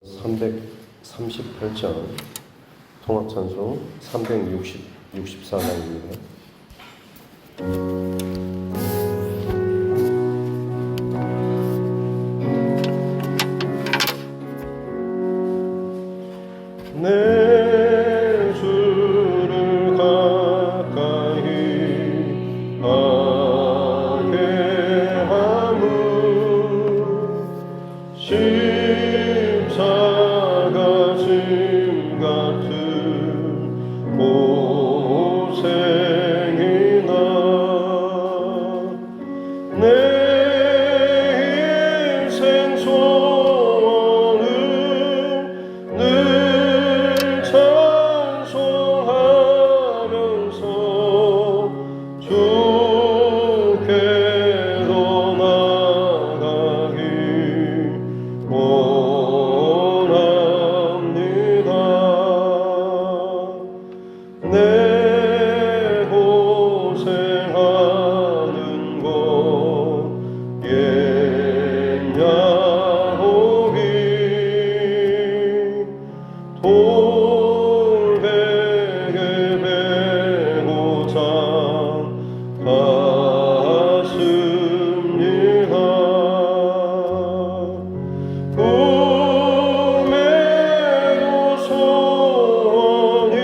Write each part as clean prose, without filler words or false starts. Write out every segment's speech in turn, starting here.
338장 통합찬송 364장입니다. 내 주를 가까이 하게 하무 십자가 짐 같은 고생이나 내 인생 소원은 늘 찬송하면서 주께로 나가기 원합니다. 내 고생하는 것 옛야오기 돌베개 베고자 갔습니다. 꿈에도 소원이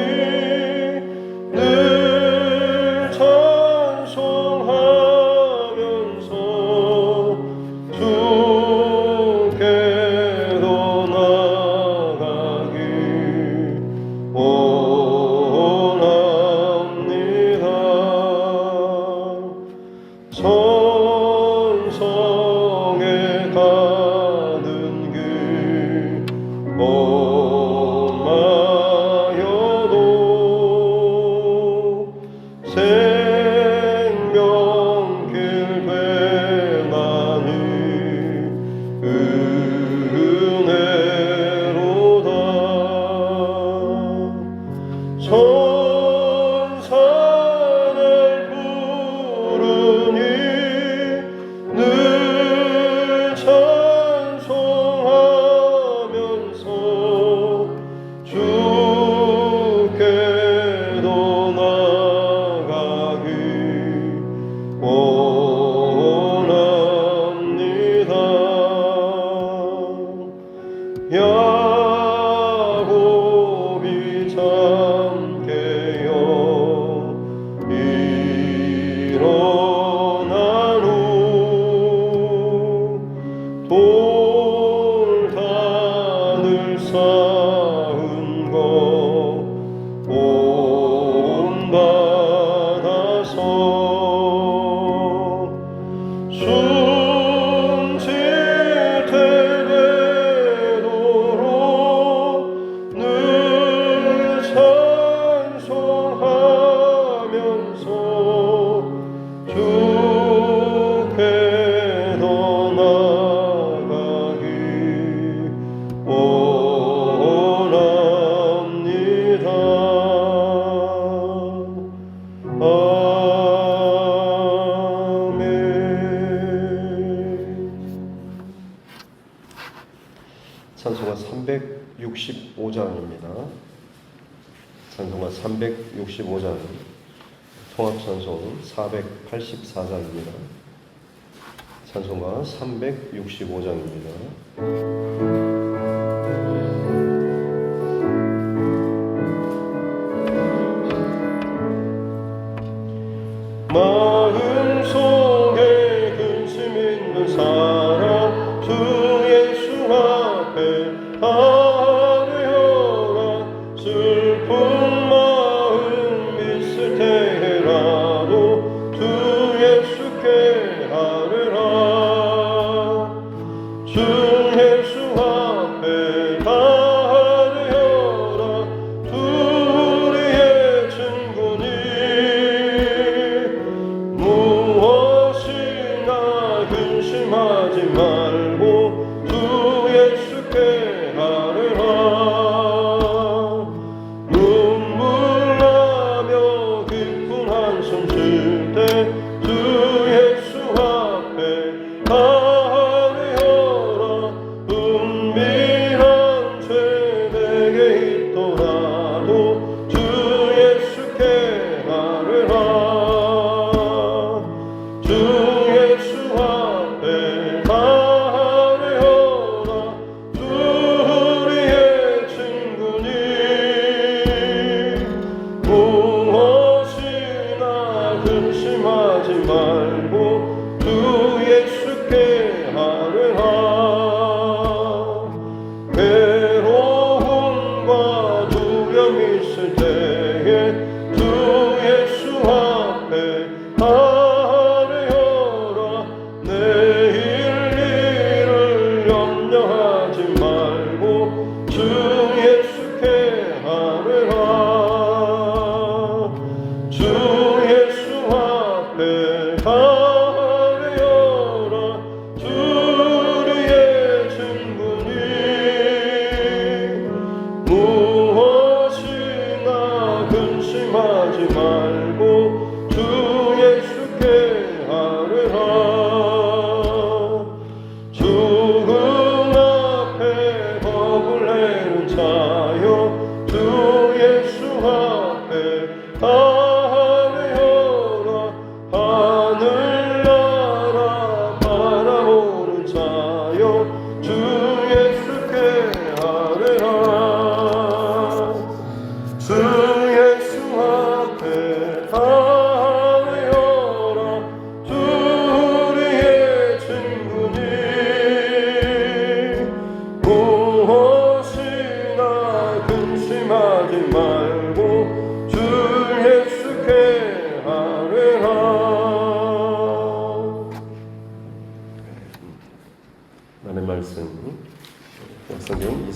늘 찬송하면서 주께로 나가기 원합니다. 천성에 가는 길 험하여도 생명길 되나니 은혜로다. 천사를 부르니 늘 찬송하면서 주께로 나가기 원합니다. 야곱이 잠 깨어 일어난 후 돌단을 쌓은 것 본받아서 숨질 되도록 늘 찬송하면서 주께로 나가기 원합니다. 아멘. 찬송가 365장입니다. 찬송가 365장 통합찬송 484장입니다. 찬송가 365장입니다. 마음속에 근심 있는 사람 주 예수 앞에 아뢰어라. 슬픈 마음 있을 때라도 주 예수께 아뢰라. 주 예수 앞에 아뢰어라. 주 우리의 친구니 무엇이나 근심하지 말고 주 예수께 아뢰라. 눈물 나며 깊은 한숨 쉴 때 주 예수 앞에 아뢰어라. 은밀한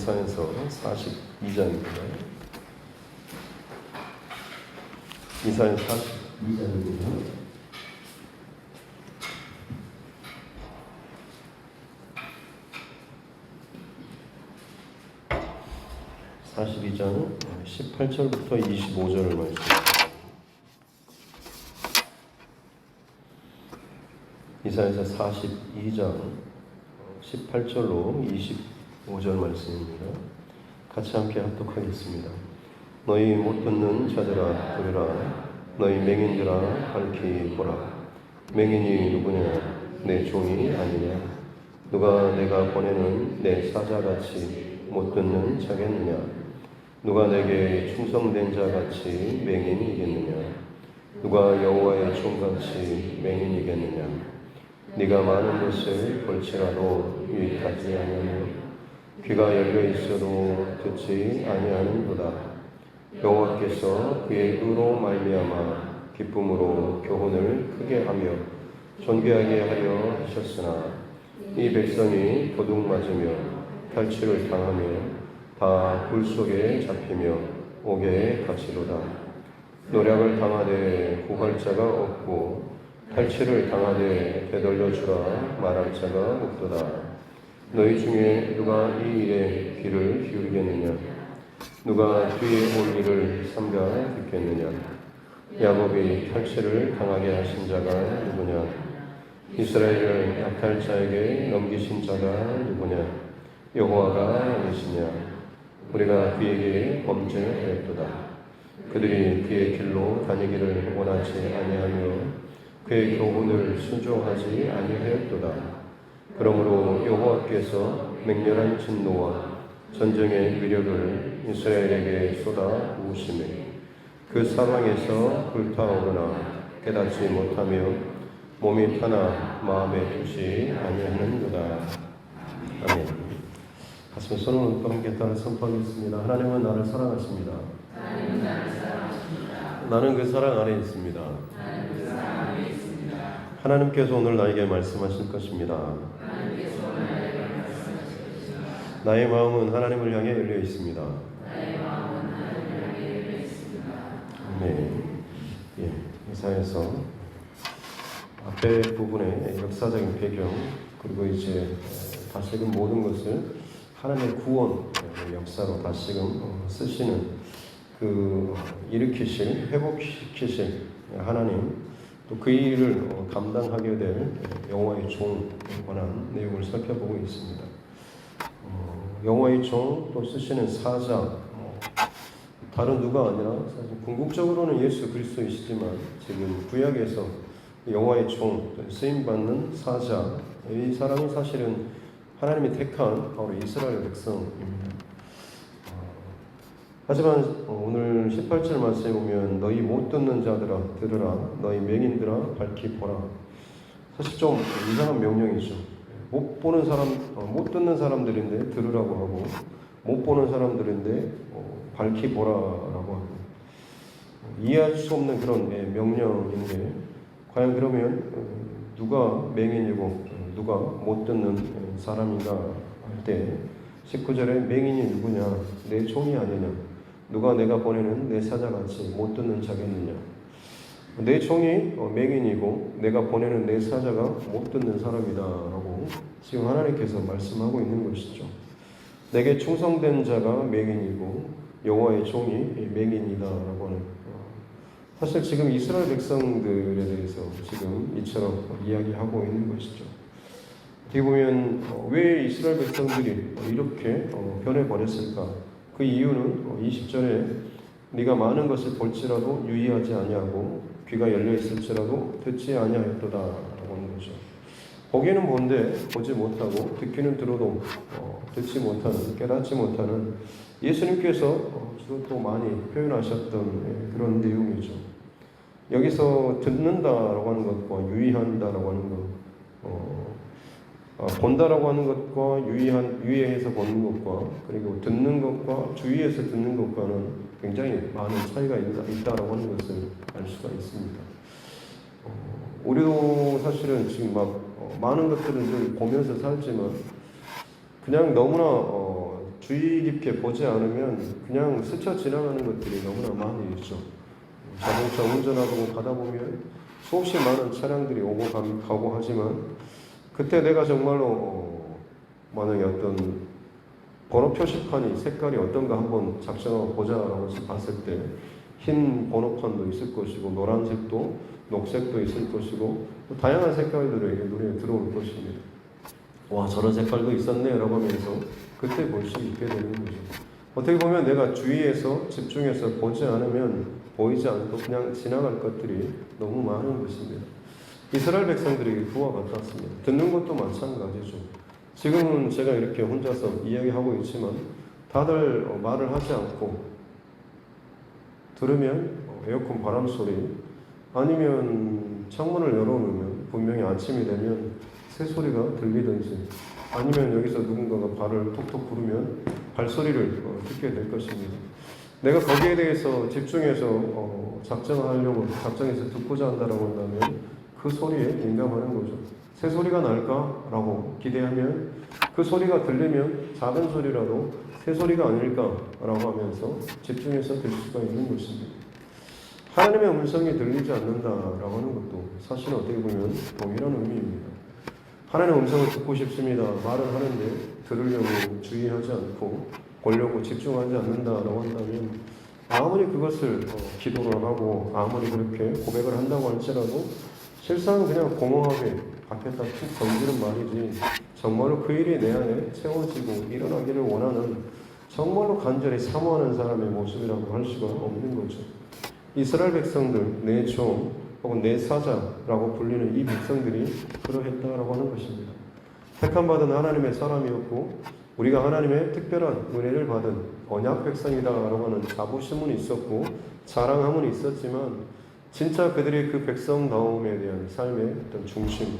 이사야서 42장입니다. 이사야 42장입니다. 42장 18절부터 25절을 말씀합니다. 이사야서 42장 18절로 25절 말씀입니다. 같이 함께 합독하겠습니다. 너희 못 듣는 자들아 들으라. 너희 맹인들아 밝히 보라. 맹인이 누구냐? 내 종이 아니냐? 누가 내가 보내는 내 사자같이 못 듣는 자겠느냐? 누가 내게 충성된 자같이 맹인이겠느냐? 누가 여호와의 종같이 맹인이겠느냐? 네가 많은 것을 볼지라도 유익하지 아니하며 귀가 열려 있어도 듣지 아니하는도다. 여호와께서 그의 의로 말미암아 기쁨으로 교훈을 크게 하며 존귀하게 하려 하셨으나 이 백성이 도둑 맞으며 탈취를 당하며 다 불 속에 잡히며 옥에 갇히도다. 노략을 당하되 구할 자가 없고 탈취를 당하되 되돌려 주라 말할 자가 없도다. 너희 중에 누가 이 일에 귀를 기울이겠느냐? 누가 뒤에 올 일을 삼가 듣겠느냐? 야곱이 탈취를 당하게 하신 자가 누구냐? 이스라엘을 약탈자에게 넘기신 자가 누구냐? 여호와가 아니시냐? 우리가 그에게 범죄하였도다. 그들이 그의 길로 다니기를 원하지 아니하며 그의 교훈을 순종하지 아니하였도다. 그러므로 여호와께서 맹렬한 진노와 전쟁의 위력을 이스라엘에게 쏟아 부으시며 그 사방에서 불타오르나 깨닫지 못하며 몸이 타나 마음에 두지 아니하는도다. 아멘. 가슴에 손을 얹고 함께 따라 선포하겠습니다. 하나님은 나를 사랑하십니다. 나는 그 사랑 안에 있습니다. 하나님께서 오늘 나에게 말씀하실 것입니다. 나의 마음은 하나님을 향해 열려 있습니다. 네, 예, 이사야서 앞에 부분의 역사적인 배경 그리고 이제 다시금 모든 것을 하나님의 구원 역사로 다시금 쓰시는 그 일으키실 회복시키실 하나님 또 그 일을 감당하게 될 여호와의 종에 관한 내용을 살펴보고 있습니다. 여호와의 종 또 쓰시는 사자 다른 누가 아니라 사실 궁극적으로는 예수 그리스도이시지만 지금 구약에서 여호와의 종 쓰임받는 사자 이 사람이 사실은 하나님이 택한 바로 이스라엘 백성입니다. 하지만 오늘 18절 말씀에 보면 너희 못 듣는 자들아 들으라 너희 맹인들아 밝히 보라. 사실 좀 이상한 명령이죠. 못 보는 사람 못 듣는 사람들인데 들으라고 하고 못 보는 사람들인데 밝히 보라라고 하고 이해할 수 없는 그런 명령인데 과연 그러면 누가 맹인이고 누가 못 듣는 사람인가 할 때 19절에 맹인이 누구냐 내 종이 아니냐 누가 내가 보내는 내 사자같이 못 듣는 자겠느냐. 내 종이 맹인이고 내가 보내는 내 사자가 못 듣는 사람이다 라고 지금 하나님께서 말씀하고 있는 것이죠. 내게 충성된 자가 맹인이고 여호와의 종이 맹인이다 라고 하는 사실 지금 이스라엘 백성들에 대해서 지금 이처럼 이야기하고 있는 것이죠. 어떻게 보면 왜 이스라엘 백성들이 이렇게 변해버렸을까? 그 이유는 20절에 네가 많은 것을 볼지라도 유의하지 아니하고 귀가 열려 있을지라도 듣지 아니하였도다 라고 하는 거죠. 보기는 본데 보지 못하고 듣기는 들어도 듣지 못하는 깨닫지 못하는 예수님께서 주로 또 많이 표현하셨던 그런 내용이죠. 여기서 듣는다라고 하는 것과 유의한다라고 하는 것 본다라고 하는 것과 유의해서 보는 것과 그리고 듣는 것과 주의해서 듣는 것과는 굉장히 많은 차이가 있다라고 하는 것을 알 수가 있습니다. 우리도 사실은 지금 막 많은 것들을 좀 보면서 살지만 그냥 너무나 주의 깊게 보지 않으면 그냥 스쳐 지나가는 것들이 너무나 많이 있죠. 자동차 운전하고 가다 보면 수없이 많은 차량들이 오고 가고 하지만 그때 내가 정말로 만약에 어떤 번호 표시판이 색깔이 어떤가 한번 작성하고 보자라고 봤을 때 흰 번호판도 있을 것이고 노란색도 녹색도 있을 것이고 다양한 색깔들이 눈에 들어올 것입니다. 와, 저런 색깔도 있었네 라고 하면서 그때 볼 수 있게 되는 거죠. 어떻게 보면 내가 주의해서 집중해서 보지 않으면 보이지 않고 그냥 지나갈 것들이 너무 많은 것입니다. 이스라엘 백성들이 그와 같았습니다. 듣는 것도 마찬가지죠. 지금은 제가 이렇게 혼자서 이야기하고 있지만 다들 말을 하지 않고 들으면 에어컨 바람 소리 아니면 창문을 열어놓으면 분명히 아침이 되면 새 소리가 들리든지 아니면 여기서 누군가가 발을 톡톡 부르면 발소리를 듣게 될 것입니다. 내가 거기에 대해서 집중해서 작정해서 듣고자 한다라고 한다면 그 소리에 민감하는 거죠. 새 소리가 날까라고 기대하면 그 소리가 들리면 작은 소리라도 새 소리가 아닐까라고 하면서 집중해서 들을 수가 있는 것입니다. 하나님의 음성이 들리지 않는다라고 하는 것도 사실은 어떻게 보면 동일한 의미입니다. 하나님의 음성을 듣고 싶습니다. 말을 하는데 들으려고 주의하지 않고 보려고 집중하지 않는다라고 한다면 아무리 그것을 기도를 하고 아무리 그렇게 고백을 한다고 할지라도 실상은 그냥 공허하게 밖에다 툭 던지는 말이지 정말로 그 일이 내 안에 채워지고 일어나기를 원하는 정말로 간절히 사모하는 사람의 모습이라고 할 수가 없는 거죠. 이스라엘 백성들, 내 종 혹은 내 사자라고 불리는 이 백성들이 그러했다라고 하는 것입니다. 택함받은 하나님의 사람이었고 우리가 하나님의 특별한 은혜를 받은 언약 백성이다라고 하는 자부심은 있었고 자랑함은 있었지만 진짜 그들의 그 백성다움에 대한 삶의 어떤 중심,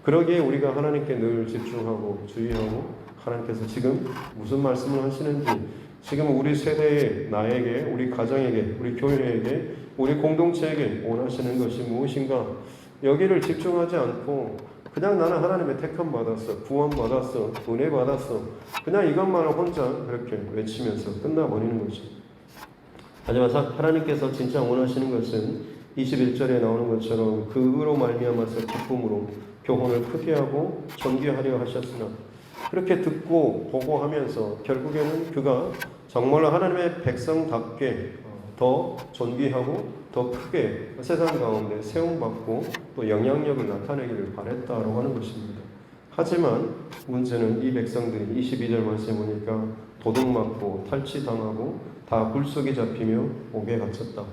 그러기에 우리가 하나님께 늘 집중하고 주의하고 하나님께서 지금 무슨 말씀을 하시는지, 지금 우리 세대에, 나에게, 우리 가정에게, 우리 교회에게, 우리 공동체에게 원하시는 것이 무엇인가, 여기를 집중하지 않고 그냥 나는 하나님의 택함 받았어, 구원 받았어, 은혜 받았어, 그냥 이것만을 혼자 그렇게 외치면서 끝나버리는 거죠. 하지만 하나님께서 진짜 원하시는 것은 21절에 나오는 것처럼 그 의로 말미암아서 기쁨으로 교훈을 크게 하고 존귀하려 하셨으나, 그렇게 듣고 보고 하면서 결국에는 그가 정말로 하나님의 백성답게 더 존귀하고 더 크게 세상 가운데 세움받고 또 영향력을 나타내기를 바랬다라고 하는 것입니다. 하지만 문제는 이 백성들이 22절 말씀에 보니까 도둑맞고 탈취당하고 다 굴속에 잡히며 옥에 갇혔다.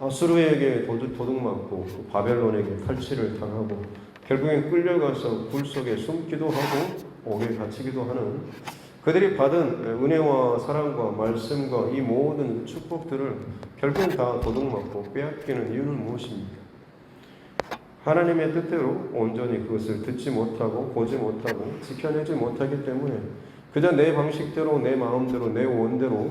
아수르에게 도둑맞고 바벨론에게 탈취를 당하고 결국엔 끌려가서 굴속에 숨기도 하고 옥에 갇히기도 하는, 그들이 받은 은혜와 사랑과 말씀과 이 모든 축복들을 결국엔 다 도둑맞고 빼앗기는 이유는 무엇입니까? 하나님의 뜻대로 온전히 그것을 듣지 못하고 보지 못하고 지켜내지 못하기 때문에 그저 내 방식대로, 내 마음대로, 내 원대로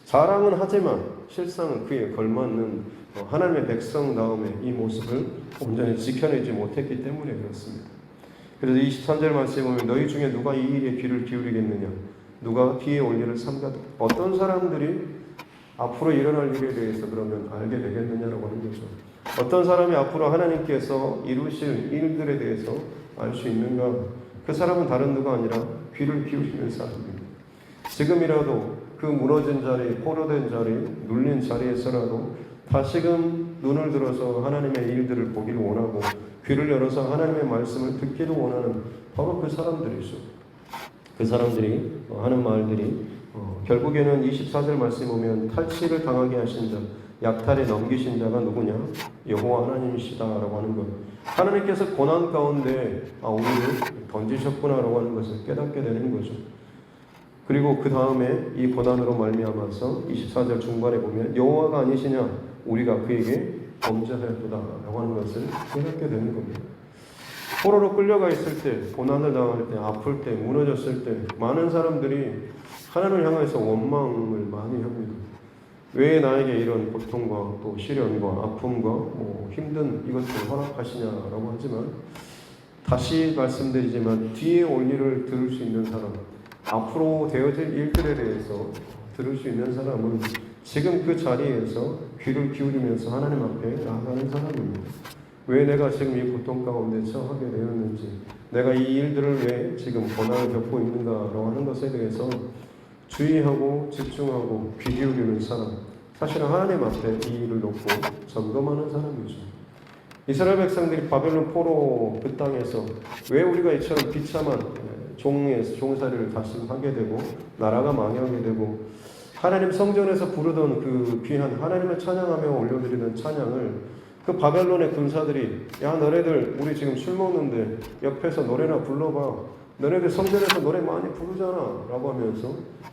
자랑은 하지만 실상은 그에 걸맞는 하나님의 백성다움의 이 모습을 온전히 지켜내지 못했기 때문에 그렇습니다. 그래서 23절 말씀에 보면 너희 중에 누가 이 일에 귀를 기울이겠느냐, 누가 뒤에 올 일을 삼가도, 어떤 사람들이 앞으로 일어날 일에 대해서 그러면 알게 되겠느냐라고 하는 거죠. 어떤 사람이 앞으로 하나님께서 이루실 일들에 대해서 알 수 있는가? 그 사람은 다른 누가 아니라 귀를 기울이는 사람입니다. 지금이라도 그 무너진 자리, 포로된 자리, 눌린 자리에서라도 다시금 눈을 들어서 하나님의 일들을 보기를 원하고 귀를 열어서 하나님의 말씀을 듣기를 원하는 바로 그 사람들이죠. 그 사람들이 하는 말들이 결국에는 24절 말씀에 보면 탈취를 당하게 하신 자, 약탈에 넘기신 자가 누구냐? 여호와 하나님이시다라고 하는 것. 하나님께서 고난 가운데 우리를 던지셨구나라고 하는 것을 깨닫게 되는 거죠. 그리고 그 다음에 이 고난으로 말미암아서 24절 중반에 보면 여호와가 아니시냐? 우리가 그에게 범죄하였도다라고 하는 것을 깨닫게 되는 겁니다. 포로로 끌려가 있을 때, 고난을 당할 때, 아플 때, 무너졌을 때 많은 사람들이 하나님을 향해서 원망을 많이 합니다. 왜 나에게 이런 고통과 또 시련과 아픔과 힘든 이것들을 허락하시냐라고 하지만, 다시 말씀드리지만 뒤에 올 일을 들을 수 있는 사람, 앞으로 되어질 일들에 대해서 들을 수 있는 사람은 지금 그 자리에서 귀를 기울이면서 하나님 앞에 나아가는 사람입니다. 왜 내가 지금 이 고통 가운데 처하게 되었는지, 내가 이 일들을 왜 지금 고난을 겪고 있는가라고 하는 것에 대해서 주의하고 집중하고 귀 기울이는 사람, 사실은 하나님 앞에 이 일을 놓고 점검하는 사람이죠. 이스라엘 백성들이 바벨론 포로 그 땅에서 왜 우리가 이처럼 비참한 종살이를 다시 하게 되고 나라가 망하게 되고 하나님 성전에서 부르던 그 귀한 하나님을 찬양하며 올려드리는 찬양을 그 바벨론의 군사들이 야 너네들 우리 지금 술 먹는데 옆에서 노래나 불러봐, 너네들 성전에서 노래 많이 부르잖아 라고 하면서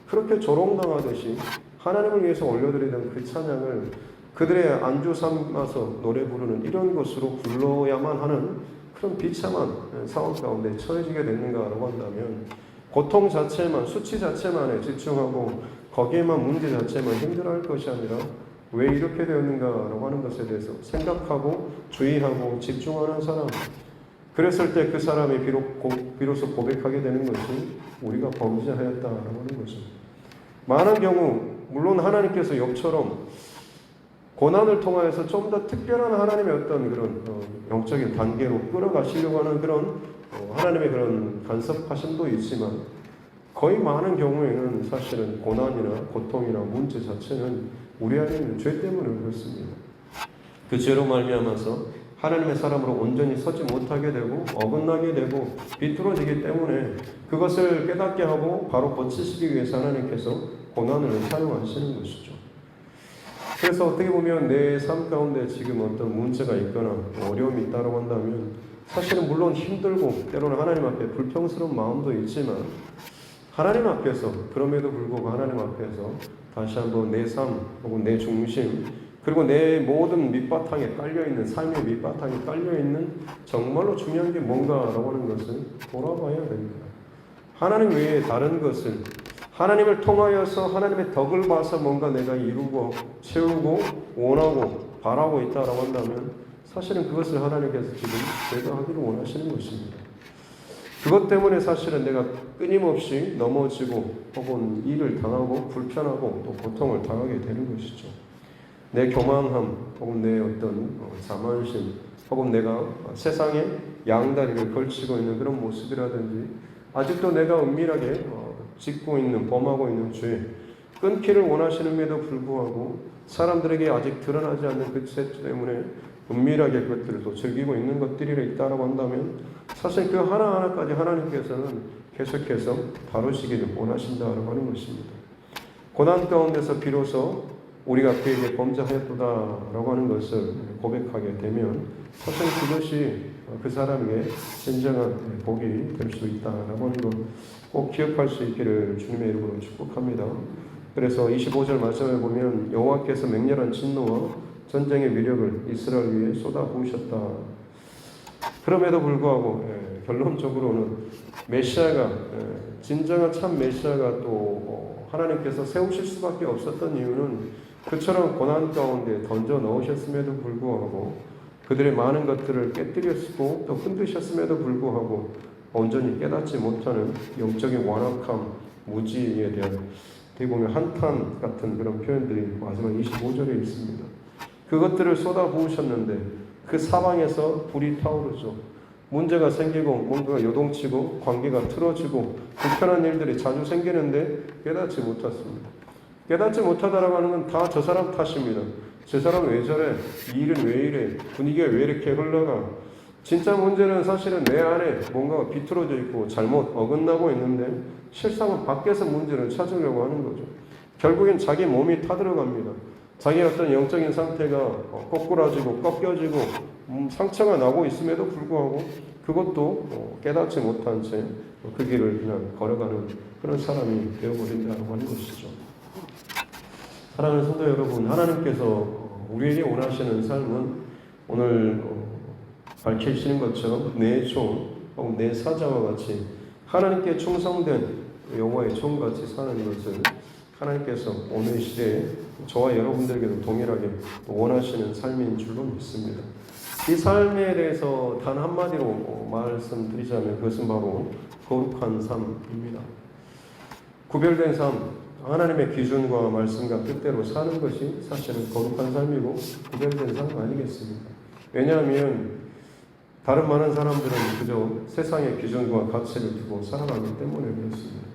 그렇게 조롱당하듯이 하나님을 위해서 올려드리던 그 찬양을 그들의 안주 삼아서 노래 부르는 이런 것으로 불러야만 하는 그런 비참한 상황 가운데 처해지게 됐는가라고 한다면 고통 자체만, 수치 자체만에 집중하고 거기에만 문제 자체만 힘들어할 것이 아니라 왜 이렇게 되었는가라고 하는 것에 대해서 생각하고 주의하고 집중하는 사람, 그랬을 때 그 사람이 비로소 고백하게 되는 것이 우리가 범죄하였다라고 하는 거죠. 많은 경우 물론 하나님께서 욥처럼 고난을 통하여서 좀 더 특별한 하나님의 어떤 그런 영적인 단계로 끌어가시려고 하는 그런 하나님의 그런 간섭하심도 있지만 거의 많은 경우에는 사실은 고난이나 고통이나 문제 자체는 우리 안에 있는 죄 때문에 그렇습니다. 그 죄로 말미암아서 하나님의 사람으로 온전히 서지 못하게 되고 어긋나게 되고 비뚤어지기 때문에 그것을 깨닫게 하고 바로 고치시기 위해서 하나님께서 고난을 사용하시는 것이죠. 그래서 어떻게 보면 내 삶 가운데 지금 어떤 문제가 있거나 어려움이 있다고 한다면 사실은 물론 힘들고 때로는 하나님 앞에 불평스러운 마음도 있지만 하나님 앞에서 그럼에도 불구하고 하나님 앞에서 다시 한번 내 삶 혹은 내 중심 그리고 내 모든 밑바탕에 깔려있는 삶의 밑바탕에 깔려있는 정말로 중요한 게 뭔가라고 하는 것을 돌아봐야 됩니다. 하나님 외에 다른 것을 하나님을 통하여서 하나님의 덕을 봐서 뭔가 내가 이루고 채우고 원하고 바라고 있다라고 한다면 사실은 그것을 하나님께서 지금 제가 하기를 원하시는 것입니다. 그것 때문에 사실은 내가 끊임없이 넘어지고 혹은 일을 당하고 불편하고 또 고통을 당하게 되는 것이죠. 내 교만함 혹은 내 어떤 자만심 혹은 내가 세상에 양다리를 걸치고 있는 그런 모습이라든지 아직도 내가 은밀하게 짓고 있는 범하고 있는 죄 끊기를 원하시는데도 불구하고 사람들에게 아직 드러나지 않는 그 죄 때문에 은밀하게 그것들을 또 즐기고 있는 것들이 있다고 한다면 사실 그 하나하나까지 하나님께서는 계속해서 다루시기를 원하신다고 하는 것입니다. 고난 가운데서 비로소 우리가 그에게 범죄하였도다라고 하는 것을 고백하게 되면 사실 그것이 그 사람에게 진정한 복이 될 수 있다라고 하는 것 꼭 기억할 수 있기를 주님의 이름으로 축복합니다. 그래서 25절 말씀에 보면 여호와께서 맹렬한 진노와 전쟁의 위력을 이스라엘 위에 쏟아부으셨다. 그럼에도 불구하고 결론적으로는 메시아가 진정한 참 메시아가 또 하나님께서 세우실 수밖에 없었던 이유는 그처럼 고난 가운데 던져 넣으셨음에도 불구하고 그들의 많은 것들을 깨뜨렸고 또 흔드셨음에도 불구하고 온전히 깨닫지 못하는 영적인 완악함, 무지에 대한 어떻게 보면 한탄 같은 그런 표현들이 마지막 25절에 있습니다. 그것들을 쏟아부으셨는데 그 사방에서 불이 타오르죠. 문제가 생기고 뭔가 요동치고 관계가 틀어지고 불편한 일들이 자주 생기는데 깨닫지 못했습니다. 깨닫지 못하다라고 하는 건 다 저 사람 탓입니다. 저 사람 왜 저래? 이 일은 왜 이래? 분위기가 왜 이렇게 흘러가? 진짜 문제는 사실은 내 안에 뭔가가 비틀어져 있고 잘못 어긋나고 있는데 실상은 밖에서 문제를 찾으려고 하는 거죠. 결국엔 자기 몸이 타들어갑니다. 자기 어떤 영적인 상태가 꼬꾸라지고 꺾여지고 상처가 나고 있음에도 불구하고 그것도 깨닫지 못한 채 그 길을 그냥 걸어가는 그런 사람이 되어버린다고 하는 것이죠. 사랑하는 성도 여러분, 하나님께서 우리에게 원하시는 삶은 오늘 밝히시는 것처럼 내 종 혹은 내 사자와 같이 하나님께 충성된 여호와의 종같이 사는 것을 하나님께서 오늘 시대에 저와 여러분들에게도 동일하게 원하시는 삶인 줄로 믿습니다. 이 삶에 대해서 단 한마디로 말씀드리자면 그것은 바로 거룩한 삶입니다. 구별된 삶, 하나님의 기준과 말씀과 뜻대로 사는 것이 사실은 거룩한 삶이고 구별된 삶 아니겠습니까? 왜냐하면 다른 많은 사람들은 그저 세상의 기준과 가치를 두고 살아가기 때문에 그렇습니다.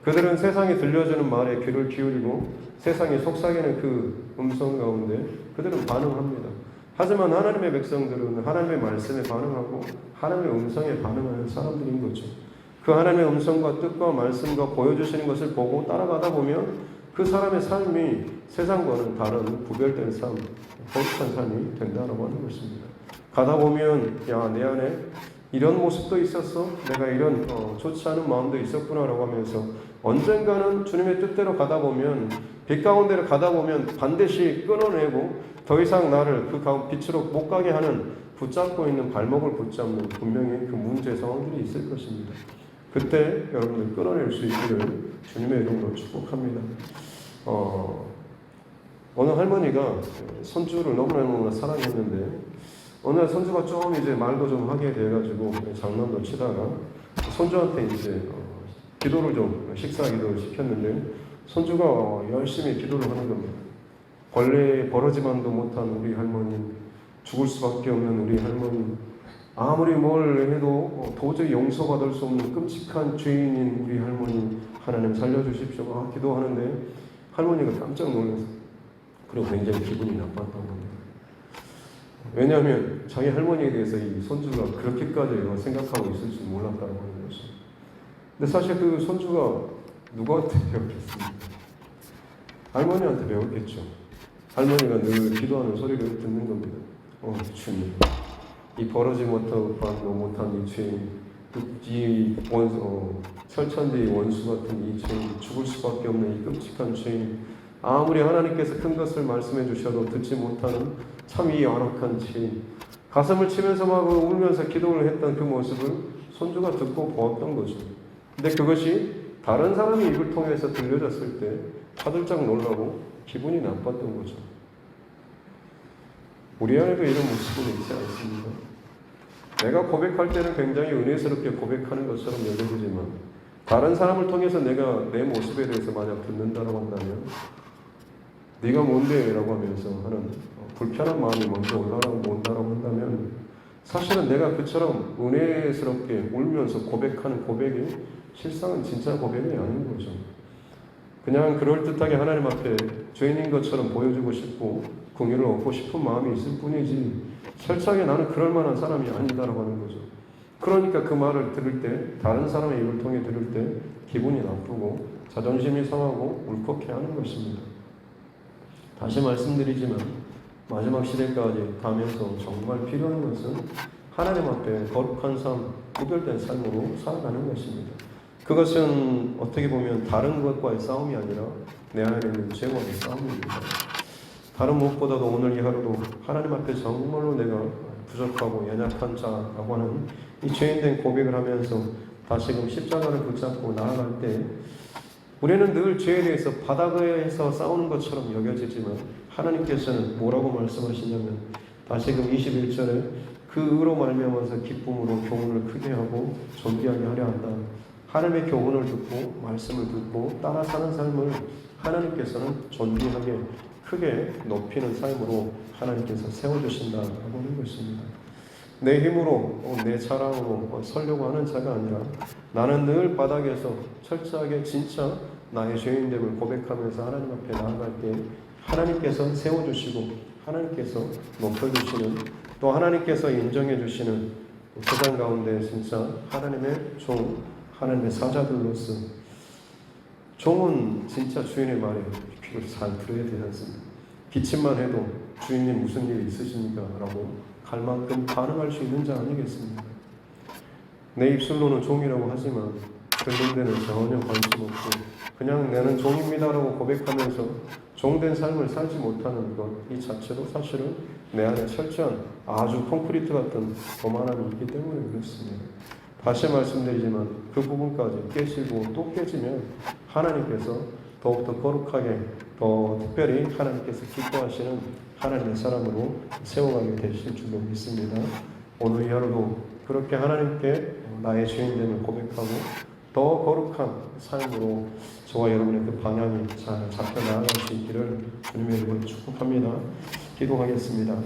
그들은 세상이 들려주는 말에 귀를 기울이고 세상이 속삭이는 그 음성 가운데 그들은 반응합니다. 하지만 하나님의 백성들은 하나님의 말씀에 반응하고 하나님의 음성에 반응하는 사람들인 거죠. 그 하나님의 음성과 뜻과 말씀과 보여주시는 것을 보고 따라가다 보면 그 사람의 삶이 세상과는 다른 구별된 삶, 거룩한 삶이 된다고 하는 것입니다. 가다 보면 내 안에 이런 모습도 있었어? 내가 이런 좋지 않은 마음도 있었구나라고 하면서 언젠가는 주님의 뜻대로 가다 보면 빛 가운데를 가다 보면 반드시 끊어내고 더 이상 나를 그 빛으로 못 가게 하는 붙잡고 있는 발목을 붙잡는 분명히 그 문제 상황들이 있을 것입니다. 그때 여러분들 끊어낼 수 있기를 주님의 이름으로 축복합니다. 어느 할머니가 손주를 너무나 사랑했는데 어느 날 손주가 좀 이제 말도 좀 하게 돼가지고 장난도 치다가 손주한테 이제 기도를 좀 식사 기도를 시켰는데 손주가 열심히 기도를 하는 겁니다. 벌레 버러지만도 못한 우리 할머니, 죽을 수밖에 없는 우리 할머니, 아무리 뭘 해도 도저히 용서받을 수 없는 끔찍한 죄인인 우리 할머니, 하나님 살려주십시오. 기도하는데 할머니가 깜짝 놀라서 그리고 굉장히 기분이 나빴다고 합니다. 왜냐하면 자기 할머니에 대해서 이 손주가 그렇게까지 생각하고 있을 줄 몰랐다고 하는 것이. 근데 사실 그 손주가 누구한테 배웠겠습니까? 할머니한테 배웠겠죠. 할머니가 늘 기도하는 소리를 듣는 겁니다. 주님, 이 벌어지 못한 이 죄인, 이 철천지 원수 같은 이 죄인, 죽을 수밖에 없는 이 끔찍한 죄인, 아무리 하나님께서 큰 것을 말씀해 주셔도 듣지 못하는 참 이 연약한 죄인, 가슴을 치면서 막 울면서 기도를 했던 그 모습을 손주가 듣고 보았던 거죠. 근데 그것이 다른 사람의 입을 통해서 들려졌을 때 화들짝 놀라고 기분이 나빴던 거죠. 우리 안에도 이런 모습은 있지 않습니까? 내가 고백할 때는 굉장히 은혜스럽게 고백하는 것처럼 여겨지지만 다른 사람을 통해서 내가 내 모습에 대해서 만약 듣는다고 한다면 네가 뭔데? 라고 하면서 하는 불편한 마음이 먼저 온다라고 한다면 사실은 내가 그처럼 은혜스럽게 울면서 고백하는 고백이 실상은 진짜 고백이 아닌 거죠. 그냥 그럴듯하게 하나님 앞에 죄인인 것처럼 보여주고 싶고 긍휼을 얻고 싶은 마음이 있을 뿐이지 철저하게 나는 그럴 만한 사람이 아니다라고 하는 거죠. 그러니까 그 말을 들을 때 다른 사람의 입을 통해 들을 때 기분이 나쁘고 자존심이 상하고 울컥해하는 것입니다. 다시 말씀드리지만 마지막 시대까지 가면서 정말 필요한 것은 하나님 앞에 거룩한 삶, 구별된 삶으로 살아가는 것입니다. 그것은 어떻게 보면 다른 것과의 싸움이 아니라 내 안에 있는 죄와의 싸움입니다. 다른 무엇보다도 오늘 이 하루도 하나님 앞에 정말로 내가 부족하고 연약한 자라고 하는 이 죄인된 고백을 하면서 다시금 십자가를 붙잡고 나아갈 때 우리는 늘 죄에 대해서 바닥에서 싸우는 것처럼 여겨지지만 하나님께서는 뭐라고 말씀하시냐면 다시금 21절에 그 의로 말미암아서 기쁨으로 교훈을 크게 하고 존귀하게 하려 한다. 하나님의 교훈을 듣고 말씀을 듣고 따라 사는 삶을 하나님께서는 존귀하게 크게 높이는 삶으로 하나님께서 세워주신다라고 하는 것입니다. 내 힘으로 내 자랑으로 서려고 하는 자가 아니라 나는 늘 바닥에서 철저하게 진짜 나의 죄인됨을 고백하면서 하나님 앞에 나아갈 때 하나님께서 세워주시고 하나님께서 높여주시는 또 하나님께서 인정해주시는 세상 가운데 진짜 하나님의 종, 하나님의 사자들로서 종은 진짜 주인의 말에 귀를 잘 들어야 되지 않습니까? 기침만 해도 주인님 무슨 일이 있으십니까? 라고 갈 만큼 반응할 수 있는 자 아니겠습니까? 내 입술로는 종이라고 하지만 들린 데는 전혀 관심 없고 그냥 나는 종입니다라고 고백하면서 종된 삶을 살지 못하는 것 이 자체도 사실은 내 안에 철저한 아주 콘크리트 같은 거만함이 있기 때문에 그렇습니다. 다시 말씀드리지만 그 부분까지 깨지고 또 깨지면 하나님께서 더욱더 거룩하게 더 특별히 하나님께서 기뻐하시는 하나님의 사람으로 세워가게 되실 줄로 믿습니다. 오늘 이 하루도 그렇게 하나님께 나의 죄인됨을 고백하고 더 거룩한 삶으로 저와 여러분의 그 방향이 잘 잡혀 나아갈 수 있기를 주님의 이름으로 축복합니다. 기도하겠습니다.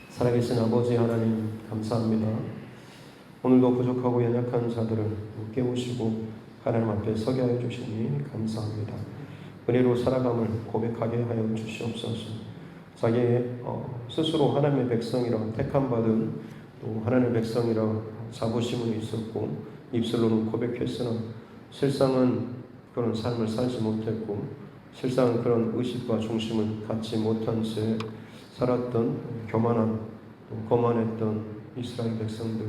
살아계신 아버지 하나님 감사합니다. 오늘도 부족하고 연약한 자들을 깨우시고 하나님 앞에 서게 하여 주시니 감사합니다. 은혜로 살아감을 고백하게 하여 주시옵소서. 자기의 스스로 하나님의 백성이라 택함받은 또 하나님의 백성이라 자부심은 있었고 입술로는 고백했으나 실상은 그런 삶을 살지 못했고 실상은 그런 의식과 중심을 갖지 못한 채 살았던 교만한 또 거만했던 이스라엘 백성들.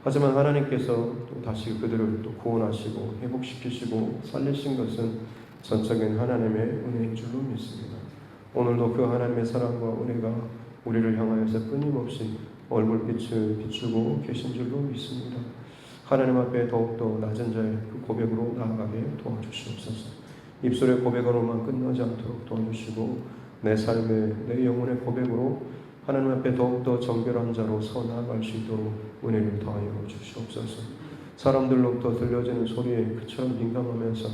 하지만 하나님께서 또 다시 그들을 또 구원하시고 회복시키시고 살리신 것은 전적인 하나님의 은혜인 줄로 믿습니다. 오늘도 그 하나님의 사랑과 은혜가 우리를 향하여서 끊임없이 얼굴빛을 비추고 계신 줄로 믿습니다. 하나님 앞에 더욱더 낮은 자의 그 고백으로 나아가게 도와주시옵소서. 입술의 고백으로만 끝나지 않도록 도와주시고 내 삶의 내 영혼의 고백으로 하나님 앞에 더욱더 정결한 자로 서 나아갈 수 있도록 은혜를 더하여 주시옵소서. 사람들로부터 들려지는 소리에 그처럼 민감하면서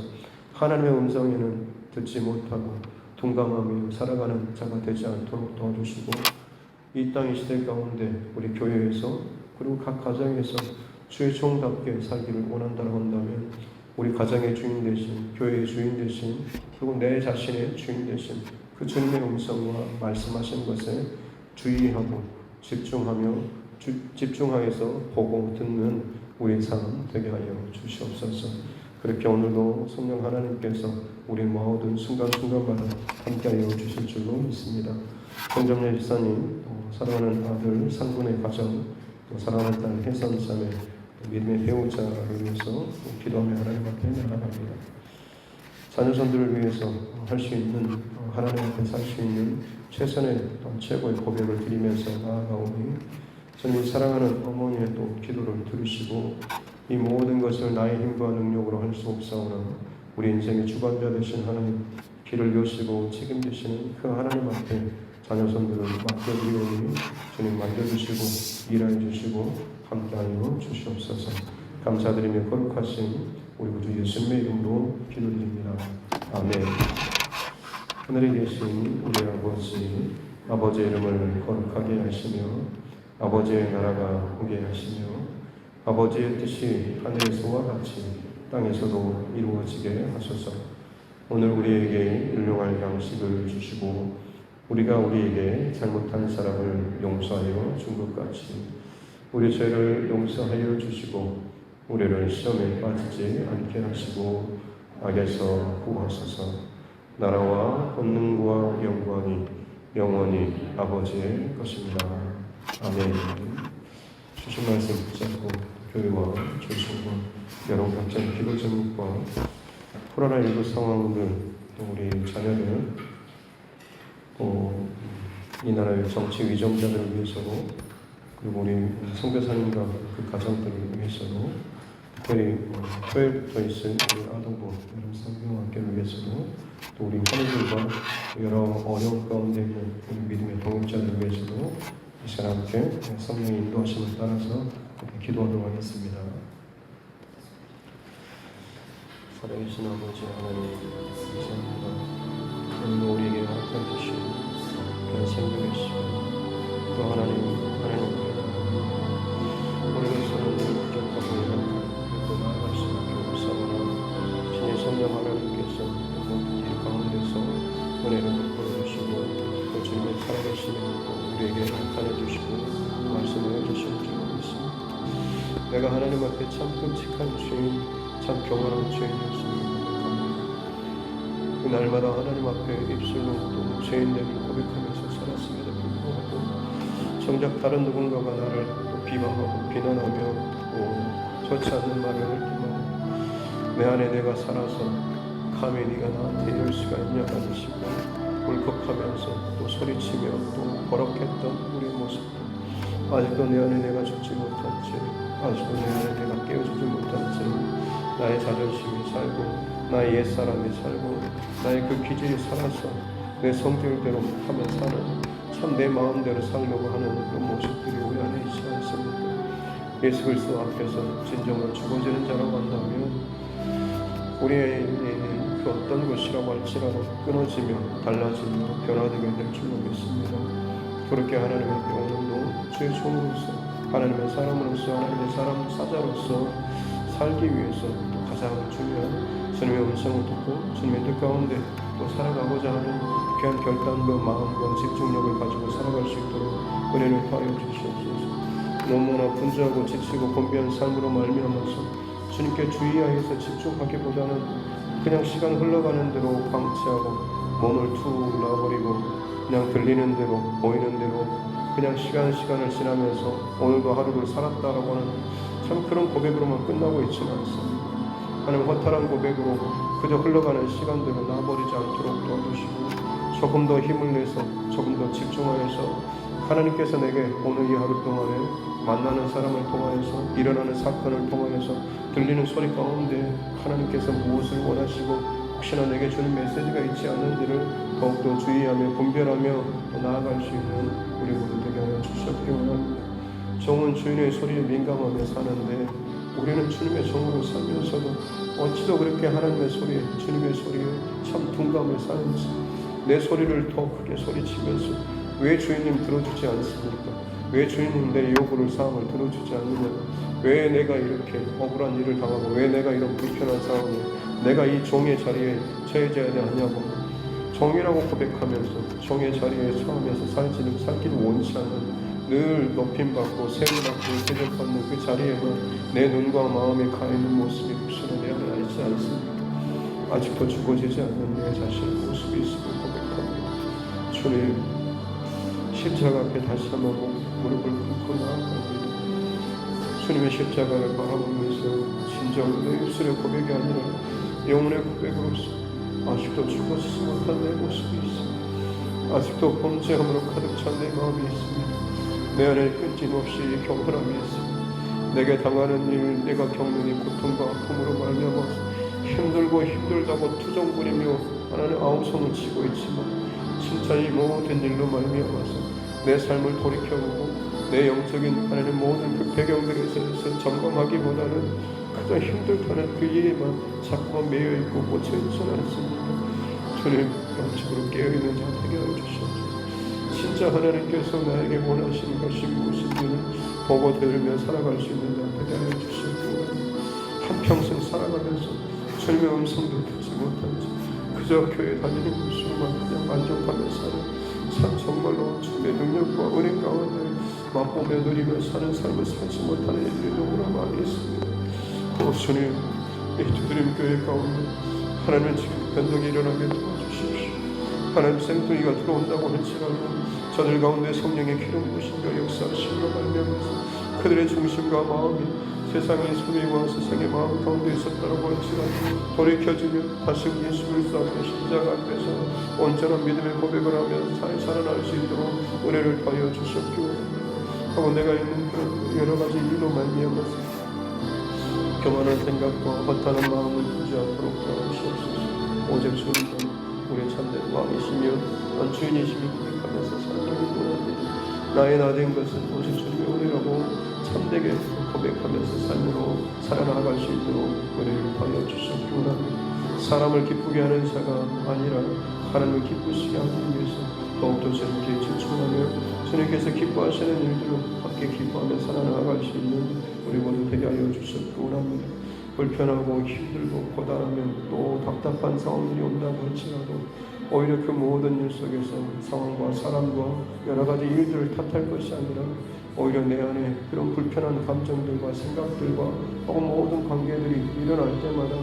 하나님의 음성에는 듣지 못하고 둔감하며 살아가는 자가 되지 않도록 도와주시고 이 땅의 시대 가운데 우리 교회에서 그리고 각 가정에서 주의 종답게 살기를 원한다고 한다면 우리 가정의 주인 되신 교회의 주인 되신 그리고 내 자신의 주인 되신 그 주님의 음성과 말씀하신 것에 주의하고 집중하여서 보고 듣는 우리의 삶 되게 하여 주시옵소서. 그렇게 오늘도 성령 하나님께서 우리 모든 순간순간마다 함께하여 주실 줄로 믿습니다. 정점례 집사님, 사랑하는 아들 상군의 가정, 사랑하는 딸 혜선삼의 믿음의 배우자를 위해서 기도하며 하나님 앞에 나아갑니다. 자녀손들을 위해서 할 수 있는 하나님 앞에 살 수 있는 최선의 최고의 고백을 드리면서 나아가오니 주님 사랑하는 어머니의 또 기도를 들으시고 이 모든 것을 나의 힘과 능력으로 할 수 없사오나 우리 인생의 주관자 되신 하나님 길을 여시고 책임지시는 그 하나님 앞에 자녀손들을 맡겨드리오니 주님 만져주시고 일하여 주시고 함께하여 주시옵소서. 감사드리며 거룩하신 우리 구주 예수님의 이름으로 기도드립니다. 아멘. 하늘에 계신 우리 아버지의 이름을 거룩하게 하시며 아버지의 나라가 오게 하시며 아버지의 뜻이 하늘에서와 같이 땅에서도 이루어지게 하소서. 오늘 우리에게 일용할 양식을 주시고 우리가 우리에게 잘못한 사람을 용서하여 준 것 같이 우리 죄를 용서하여 주시고 우리를 시험에 빠지지 않게 하시고 악에서 구하소서. 나라와 권능과 영광이 영원히 아버지의 것입니다. 아멘. 주신 말씀 붙잡고 교회와 조심과 여러 각종 기도 제목과 코로나19 상황들 또 우리 자녀들 또 이 나라의 정치 위정자들을 위해서도 그리고 우리 선교사님과 그 가정들을 위해서도 특별히 토요일부터 있을 우리 아동부 여름 성경학교를 위해서도 또 우리 환우들과 여러 어려움 가운데 있는 우리 믿음의 동역자들을 위해서도 이 시간 함께 성령의 인도하심을 따라서 기도하도록 하겠습니다. 살아계신 아버지 하나님 감사합니다. 오늘 우리에게 허락해 주신 그런 생명이시고 또 하나님입니다. 우리로서는 부족하고 이렇게 나아갈 수밖에 없사오나 신의 성령 하나님께서 모든 일 가운데서 은혜를 베풀어 주시고 또 주님의 살아계심을 우리에게 나타내 주시고 말씀을 해주시는 줄 믿습니다. 내가 하나님 앞에 참 끔찍한 죄인, 참 교만한 죄인이었습니다. 그날마다 하나님 앞에 입술로 또 죄인됨을 고백하면서 살았음에도 불구하고 정작 다른 누군가가 나를 또 비방하고 비난하며 또 좋지 않는 말을 할 때마다 내 안에 내가 살아서 감히 네가 나한테 이럴 수가 있냐라는 식으로 울컥하면서 또 소리치며 또 버럭했던 우리의 모습도 아직도 내 안에 내가 죽지 못한 채 아직도 내 안에 내가 깨어지지 못한 채 나의 자존심이 살고 나의 옛사람이 살고 나의 그 기질이 살아서 내 성질대로 하며 사는 참 내 마음대로 살려고 하는 그 모습들이 우리 안에 있지 않습니까? 예수 그리스도 앞에서 진정으로 죽어지는 자라고 한다면 우리의 그 어떤 것이라고 할지라도 끊어지며 달라지며 변화되게 될 줄로 믿습니다. 그렇게 하나님의 오늘도 주의 종으로서 하나님의 사람으로서 하나님의 사람 사자로서 살기 위해서 또 가장 중요한 주님의 음성을 듣고 주님의 뜻 가운데 또 살아가고자 하는 귀한 결단과 마음과 집중력을 가지고 살아갈 수 있도록 은혜를 더하여 주시옵소서. 너무나 분주하고 지치고 곤비한 삶으로 말미암아서 주님께 주의하여서 집중하기보다는 그냥 시간 흘러가는 대로 방치하고 몸을 툭 놔버리고 그냥 들리는 대로 보이는 대로 그냥 시간을 지나면서 오늘도 하루를 살았다라고 하는 참 그런 고백으로만 끝나고 있지는 않습니다. 하나님 허탈한 고백으로 그저 흘러가는 시간대로 놔버리지 않도록 도와주시고 조금 더 힘을 내서 조금 더 집중하여서 하나님께서 내게 오늘 이 하루 동안에 만나는 사람을 통하여서 일어나는 사건을 통하여서 들리는 소리 가운데 하나님께서 무엇을 원하시고 혹시나 내게 주는 메시지가 있지 않는지를 더욱더 주의하며 분별하며 나아갈 수 있는 우리 모두 되게 하여 주시옵기 원합니다. 종은 주인의 소리에 민감하며 사는데 우리는 주님의 종으로 살면서도 어찌도 그렇게 하나님의 소리에 주님의 소리에 참 둔감해 사는지 내 소리를 더 크게 소리치면서 왜 주인님 들어주지 않습니까? 왜 주인님 내 요구를 사항을 들어주지 않느냐? 왜 내가 이렇게 억울한 일을 당하고 왜 내가 이런 불편한 상황에 내가 이 종의 자리에 처해져야 하냐고 종이라고 고백하면서 종의 자리에 처하면서 살기를 원치 않는 늘 높임받고 세움받고 대접받는 그 자리에만 내 눈과 마음이 가있는 모습이 혹시나 내 안에 있지 않습니까? 아직도 죽어지지 않는 내 자신의 모습이 있음을 고백합니다. 주님 십자가 앞에 다시 한번 무릎을 꿇고 나아갑니다. 주님의 십자가를 바라보면서 진정 내 입술의 고백이 아니라 영혼의 고백으로서 아직도 죽어지지 못한 내 모습이 있습니다. 아직도 범죄함으로 가득 찬 내 마음이 있습니다. 내 안에 끊임없이 경건함이 있습니다. 내게 당하는 일, 내가 겪는 이 고통과 아픔으로 말미암아서 힘들다고 투정부리며 하나님 아우성을 치고 있지만 진짜 이 모든 일로 말미암아서 내 삶을 돌이켜보고 내 영적인 하나님 모든 그 배경들에 대해서 점검하기보다는 가장 힘들다는 그 일에만 자꾸만 매여있고 꽂혀있지는 않습니다. 주님 영적으로 깨어있는 자 되게 하여 주시옵소서. 진짜 하나님께서 나에게 원하시는 것이 무엇인지를 보고 들으며 살아갈 수 있는 자 되게 하여 주시옵소서. 한평생 살아가면서 주님의 음성도 듣지 못한 자 그저 교회 다니는 것으로만 그냥 만족하며 사는 참 정말로 주님의 능력과 은혜 가운데 맛보며 누리며 사는 삶을 살지 못하는 일들이 너무나 많이 있습니다. 주님 이 두드림 교회 가운데 하나님의 지금 변동이 일어나게 도와주십시오. 하나님 생뚱이가 들어온다고 할지라도 저들 가운데 성령의 기름 부으심과 역사하심으로 말미암아서 그들의 중심과 마음이 세상의 소리와 세상의 마음 가운데 있었다고 할지라도 돌이켜주며 다시 예수 그리스도 앞에 십자가 앞에서 온전한 믿음의 고백을 하며 살아날 수 있도록 은혜를 더하여 주셨기로 하고 내가 있는 그런 여러 가지 일로 말미암아서 교만한 생각과 허탄한 마음을 두지 않도록 도와주시옵소서. 오직 주님은 우리의 참된 왕이시며 주인이시며 고백하면서 살아가기 원합니다. 나의 나된 것은 오직 주님의 은혜라고 참되게 고백하면서 삶으로 살아나갈 수 있도록 은혜를 더하여 주시옵기 원합니다. 사람을 기쁘게 하는 자가 아니라 하나님을 기쁘시게 하기 위해서 더욱더 주님께 집중하며 주님께서 기뻐하시는 일들을 함께 기뻐하며 살아나갈 수 있는 우리 모두 되게 하여 주시옵기 원합니다. 불편하고 힘들고 고단하면 또 답답한 상황들이 온다고 할지라도 오히려 그 모든 일 속에서 상황과 사람과 여러 가지 일들을 탓할 것이 아니라 오히려 내 안에 그런 불편한 감정들과 생각들과 혹은 모든 관계들이 일어날 때마다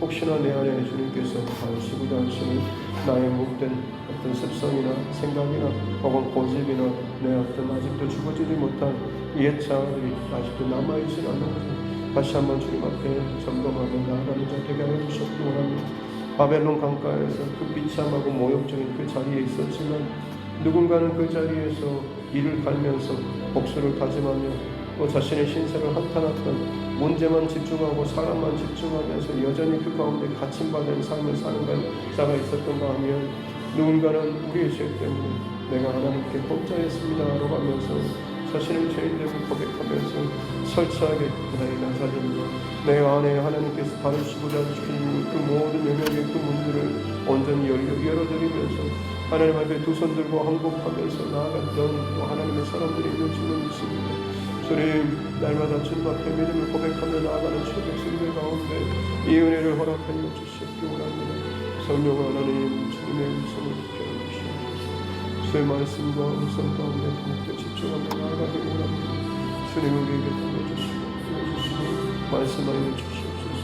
혹시나 내 안에 주님께서 가르치고자 하시는 나의 못된 어떤 습성이나 생각이나 혹은 고집이나 내 어떤 아직도 죽어지지 못한 옛자들이 아직도 남아있지 않는 다시 한번 주님 앞에 점검하고 나아가는 자 되게 하여 주셨기 원합니다. 바벨론 강가에서 그 비참하고 모욕적인 그 자리에 있었지만 누군가는 그 자리에서 이를 갈면서 복수를 다짐하며 또 자신의 신세를 한탄했던 문제만 집중하고 사람만 집중하면서 여전히 그 가운데 갇힘받은 삶을 사는 자가 있었던가 하면 누군가는 우리의 죄 때문에 내가 하나님께 범죄했습니다 라고 하면서 자신의 죄인됨을 고백하면서 설치하게 나의 나사렛과 내 안에 하나님께서 다루시고자 하시는 그 모든 영역의 그 문들을 온전히 열어드리면서 하나님 앞에 두 손 들고 항복하면서 나아갔던 또 하나님의 사람들이 있는 줄을 믿습니다. 주님, 날마다 주님 앞에 믿음을 고백하며 나아가는 주님의 가운데 이 은혜를 허락하여 주시옵기 원합니다. 성령 하나님, 주님의 음성을 듣게 해주시옵소서. 주의 말씀과 음성 가운데 함께 집중하며 나아가기 원합니다. 주님 우리에게 도와주시고 말씀하여 주시옵소서.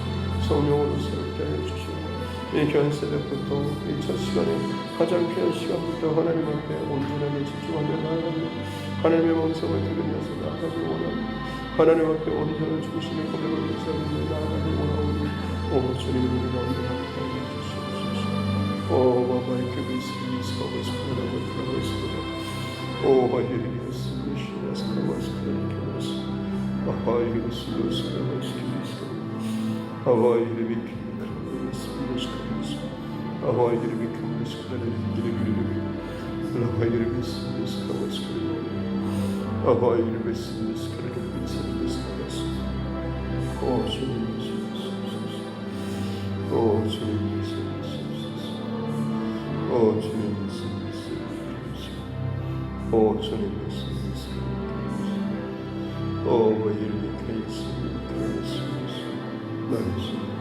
성령으로 새롭게 하여 주시옵소서. 이 귀한 새벽부터 이 첫 시간에 가장 귀한 시간부터 하나님 앞에 온전하게 집중하며 나아가며 하나님의 음성을 들으면서 나아가기 원합니다. 하나님 앞에 온전한 중심의 고백을 유지하며 나아가기 원하오니 오 주님 우리 가운데 함께 하여 주시옵소서. 오 마마의 교비스니 스카바스 크라고 크라고스도 오 하이리스 미시나스 크라바스 크라고스 아하이리스 크라바스 크라고스 아하이리스 Ahoy, get a big this credit, get a good Ahoy, get a miss this color's credit. Ahoy, get a miss this credit, this color's. Oh, Jesus. Oh, Jesus. Oh, Jesus. Oh, Jesus. Oh, my enemy case. Nice.